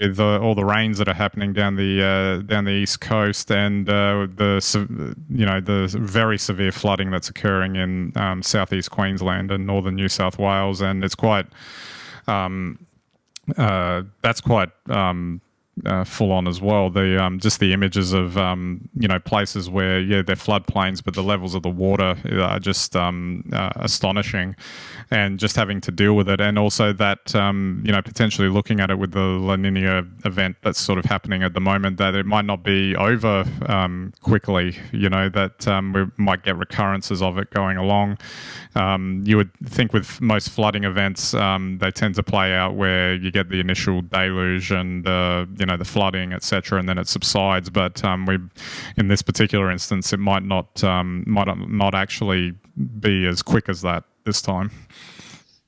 with all the rains that are happening down the east coast, and the very severe flooding that's occurring in southeast Queensland and northern New South Wales, and it's quite that's quite full on as well. The just the images of places where they're floodplains, but the levels of the water are just astonishing, and just having to deal with it, and also that potentially looking at it with the La Nina event that's sort of happening at the moment, that it might not be over quickly. That we might get recurrences of it going along. You would think with most flooding events, they tend to play out where you get the initial deluge and the flooding, etc., and then it subsides. But in this particular instance, it might not actually be as quick as that this time.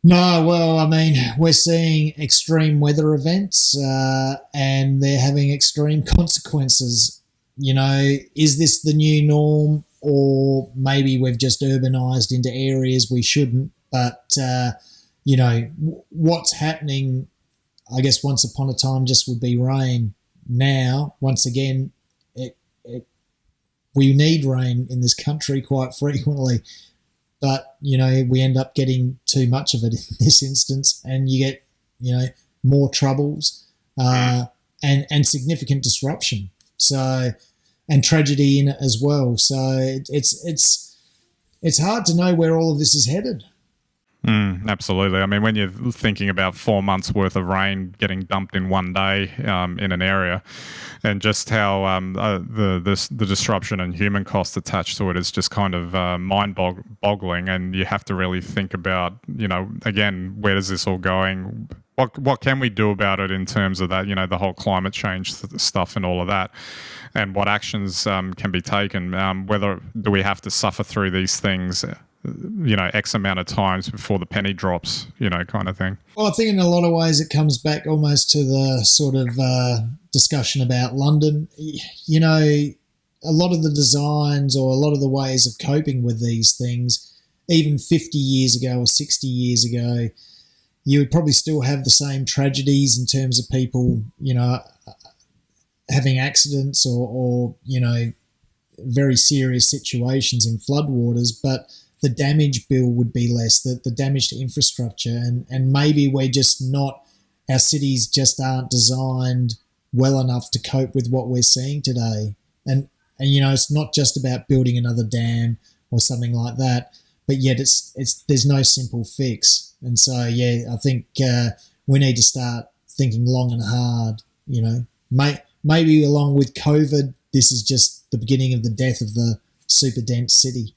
No, well, I mean, we're seeing extreme weather events, and they're having extreme consequences. Is this the new norm, or maybe we've just urbanized into areas we shouldn't? But what's happening, I guess once upon a time just would be rain. Now, once again, we need rain in this country quite frequently, but we end up getting too much of it in this instance, and you get more troubles and significant disruption. So, and tragedy in it as well. So it's hard to know where all of this is headed. Absolutely. I mean, when you're thinking about 4 months worth of rain getting dumped in one day in an area, and just how the disruption and human cost attached to it is just kind of mind-boggling, and you have to really think about, again, where is this all going? What can we do about it in terms of that, the whole climate change stuff and all of that, and what actions can be taken? Whether do we have to suffer through these things X amount of times before the penny drops, kind of thing. Well, I think in a lot of ways it comes back almost to the sort of discussion about London. A lot of the designs or a lot of the ways of coping with these things, even 50 years ago or 60 years ago, you would probably still have the same tragedies in terms of people, having accidents or very serious situations in floodwaters, but the damage bill would be less, the damage to infrastructure, and maybe we're just not, our cities just aren't designed well enough to cope with what we're seeing today. And it's not just about building another dam or something like that, but yet there's no simple fix. And so, I think we need to start thinking long and hard, maybe along with COVID, this is just the beginning of the death of the super dense city.